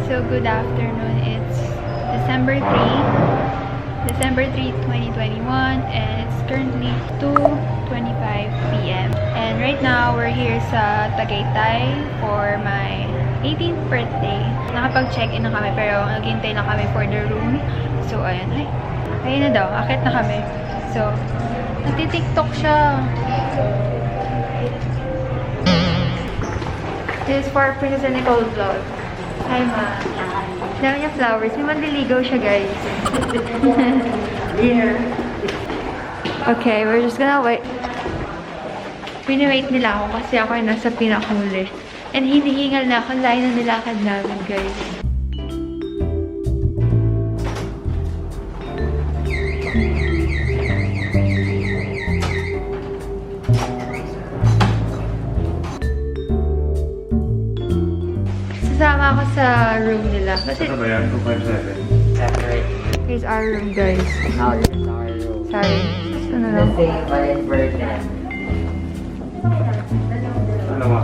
So good afternoon. It's December 3, 2021, and it's currently 2:25 p.m. And right now, we're here sa Tagaytay for my 18th birthday. Nakapag-check-in na kami, pero naghintay na kami for the room. So, ayan. Ay, ayun na daw. Akit na kami. So, nagti-tiktok siya. This is for Princess Nicole vlog. Hi, ma. Dami niya flowers. May mandiligaw siya, guys. Here. Okay, we're just gonna wait. Pini-wait nila ako kasi ako ay nasa pinakahuli. And hinihingal na ako. Layo na nilakad namin, guys. Sasama ako sa room nila. Kasi, Ano ba yan? 257? Separate. here's our room, guys. Now this is our room. Sorry. Ano The lang. same but inverted. Ano ba?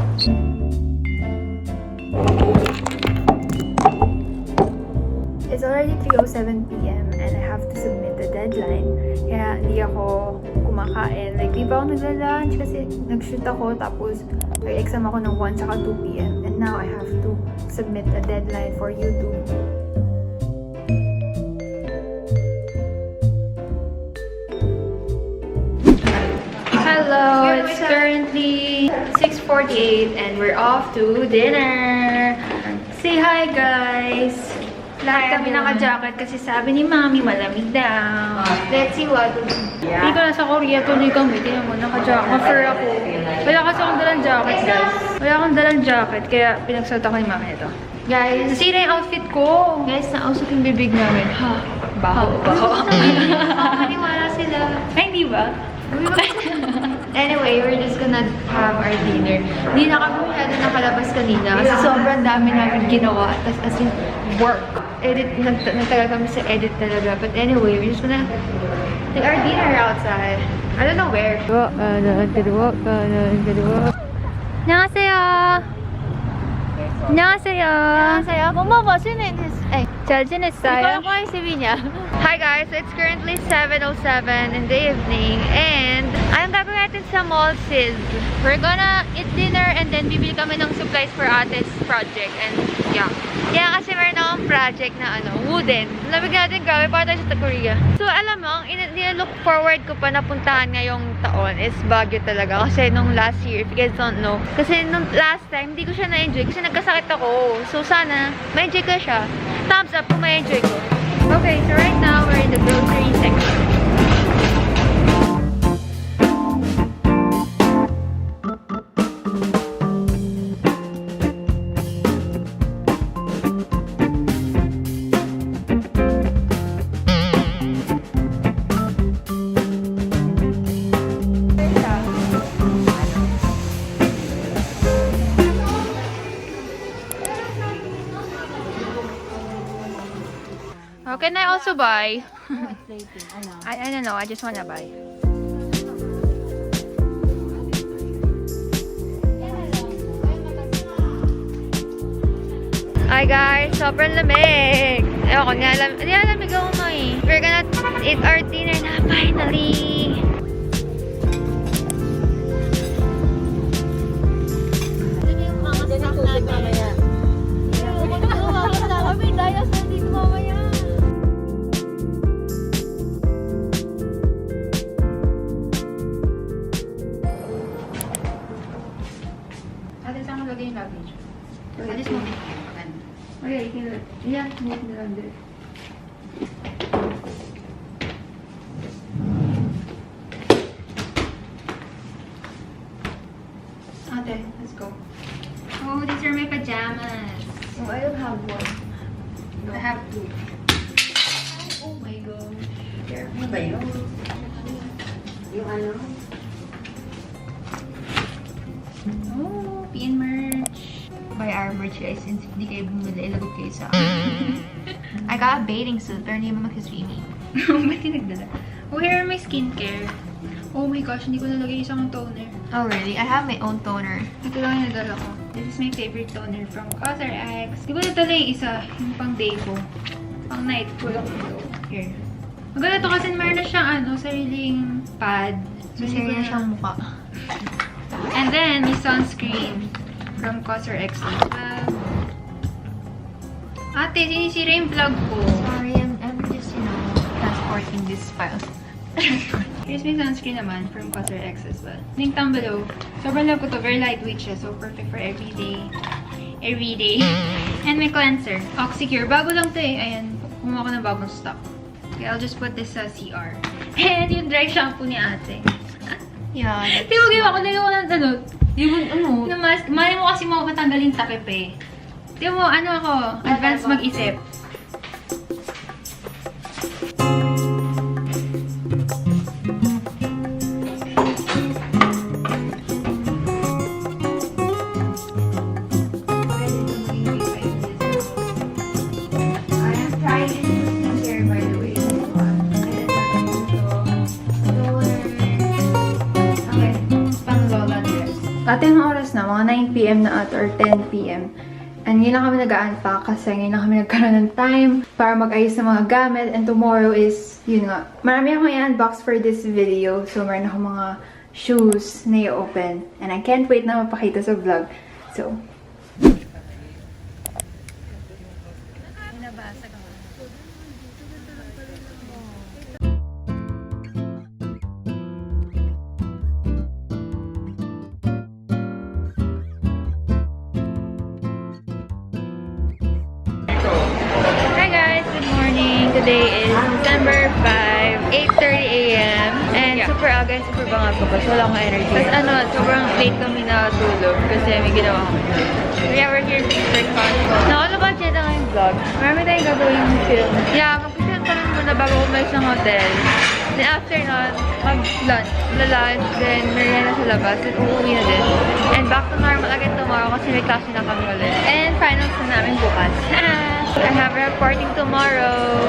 It's already 3:07 p.m. and I have to submit the deadline. Kaya hindi ako kumakain. Like, di ba ako nagla-lunch kasi nag-shoot ako tapos nag-exam ako ng 1 saka 2 p.m. And now I have to submit a deadline for YouTube. Hello, it's currently 6:48 and we're off to dinner. Say hi, guys! Lahat kami naka-jacket kasi sabi ni Mami malamig daw. Let's see what. Hindi ko nasa Korea, tuloy kami. Tingnan mo, naka-jacket. Ma-fur ako. Wala kasi akong dalang jacket, guys. Wala akong dalang jacket, kaya pinagsuot ako ni Mami ito. Guys, nasira yung outfit ko. Guys, nausok yung bibig namin. Ha? Baho. Makakaniwala sila. Ay, hindi ba? Anyway, we're just gonna have our dinner. Hindi na kami masyado nakalabas kanina kasi sobrang dami namin ginawa. As in, work. Nagtagal kami sa edit talaga. But anyway, we're just gonna take our dinner outside. I don't know where. 안녕하세요. 안녕하세요. 안녕하세요. 엄마 지냈어요? 잘 지냈어요? Hi guys, it's currently 7:07 in the evening and anong gagawin natin sa mall, sis? We're gonna eat dinner and then bibili kami ng supplies for ate's project and yeah. Kaya kasi meron akong project na wooden. Lamig natin, grabe, para tayo sa Korea. So alam mo, ang look forward ko pa napuntahan ngayong taon is Baguio talaga. Kasi nung last year, if you guys don't know, kasi nung last time, hindi ko siya na-enjoy kasi nagkasakit ako. So sana, ma-enjoy ko siya. Thumbs up kung ma-enjoy ko. Okay, so right now, we're in the grocery section. Oh, can I also buy? I don't know. I just wanna buy. Hi guys, sobrang lamig. Ewan ko, nilalamig ako mo eh. We're gonna eat our dinner na finally. Ate, saan ko lagay yung luggage? I just move it. Okay, yeah, move it under. Ate, let's go. Oh, these are my pajamas. Oh, I don't have one. I have two. Oh my gosh. Ano ba yun? Yung ano? Oh, PN merch. Buy our merch guys. Since hindi kayo bumili, ilagot kayo sa akin. I got a bathing suit, pero hindi naman mag-swimming. Ba't yung nagdala? Oh, here are my skincare. Oh my gosh, hindi ko nalagay isang toner. Oh, really? I have my own toner. Ito lang yung nadala ko. This is my favorite toner from Cosr X. Di ba nadala yung isa? Yung pang day ko. Pang night ko lang ito. Here. Maganda to kasi meron na siyang sariling pad. So, Kasi hindi ko na siyang mukha. And then, may sunscreen from Cosr X. Ate, sinisira yung vlog ko. Sorry, I'm just, transporting this file. Here's my sunscreen naman from Cosr X as well. Link down below. Sobrang love ko to. Very lightweight siya. So, perfect for everyday. Everyday. And my cleanser. Oxycure. Bago lang to eh. Ayan. Kumuha ko ng bagong stock. Okay, I'll just put this sa CR. And yung dry shampoo ni ate. Yeah. Di mo ginawa ko. Lagyan ko ng Di mo, na mask. Mali mo kasi matanggalin takip eh. Di mo, ako. Advance mag-isip. Ate, yung oras na, mga 9 PM na ata or 10 PM. And ngayon lang kami nag-unpack kasi ngayon lang kami nagkaroon ng time para mag-ayos ng mga gamit. And tomorrow is, yun nga, marami akong i-unbox for this video. So, meron akong mga shoes na i-open. And I can't wait na mapakita sa vlog. So, hi guys, good morning. Today is December 5, 8:30 AM. And super aga, super bangag ko kasi wala akong energy. Tapos sobrang late kami natulog kasi may ginawa kami. So yeah, we're here for console. Nakalabas yata ngayong vlog. Marami tayong gagawin film. Yeah, mag-film kami muna bago umalis ng hotel. Then after nun, mag-lunch, then merienda sa labas, then uuwi na din. And back to normal again tomorrow kasi may klase na kami ulit. And finals na namin bukas. I have reporting tomorrow.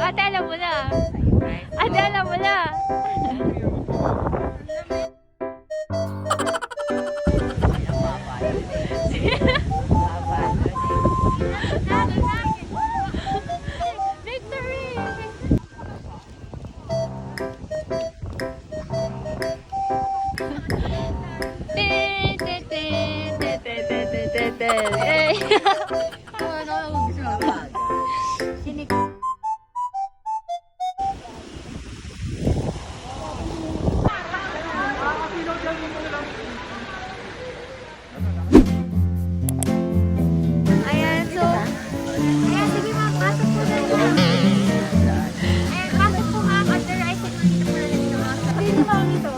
Ate, alam mo na. Ate, alam mo na. Victory! Ayan, so... Ayan, sige ma'am, pasok po na lang. Ayan, pasok po ma'am. Under I think dito po na lang ito. Dito ma'am ito.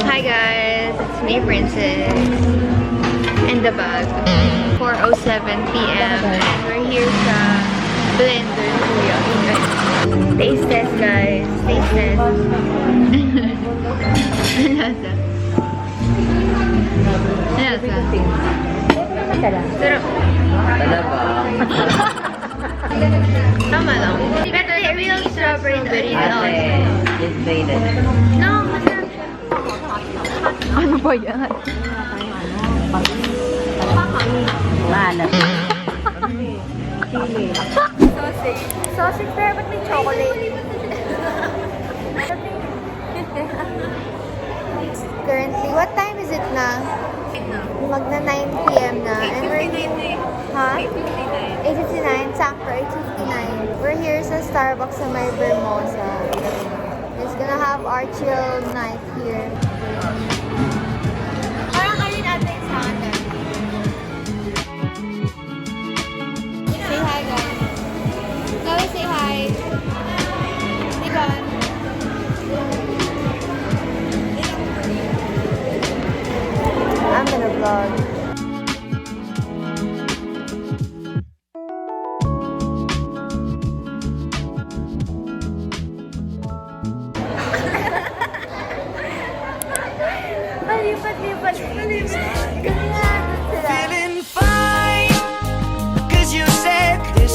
Hi guys, it's me, Princess, and the bag. 4:07 PM, and we're here sa Blender, Kuya. Taste test, guys. Taste test. Lasa. Lasa. Sarap. Talaga? Tama lang. Pero real strawberry berry na Ate, just say that. No, masarap siya. Ano ba yan? Malas. Sausage. Sausage pero ba't may chocolate? Currently, what time is it na? Magna 9 PM na. And we're here. Ha? 8:59. Sakto, 8:59. We're here sa Starbucks sa may Vermosa. Just gonna have our chill night here. Parang alin natin sa atin. Say hi guys.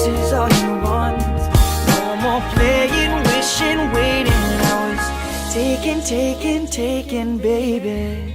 this is all you want. No more playing, wishing, waiting hours. Taking, baby.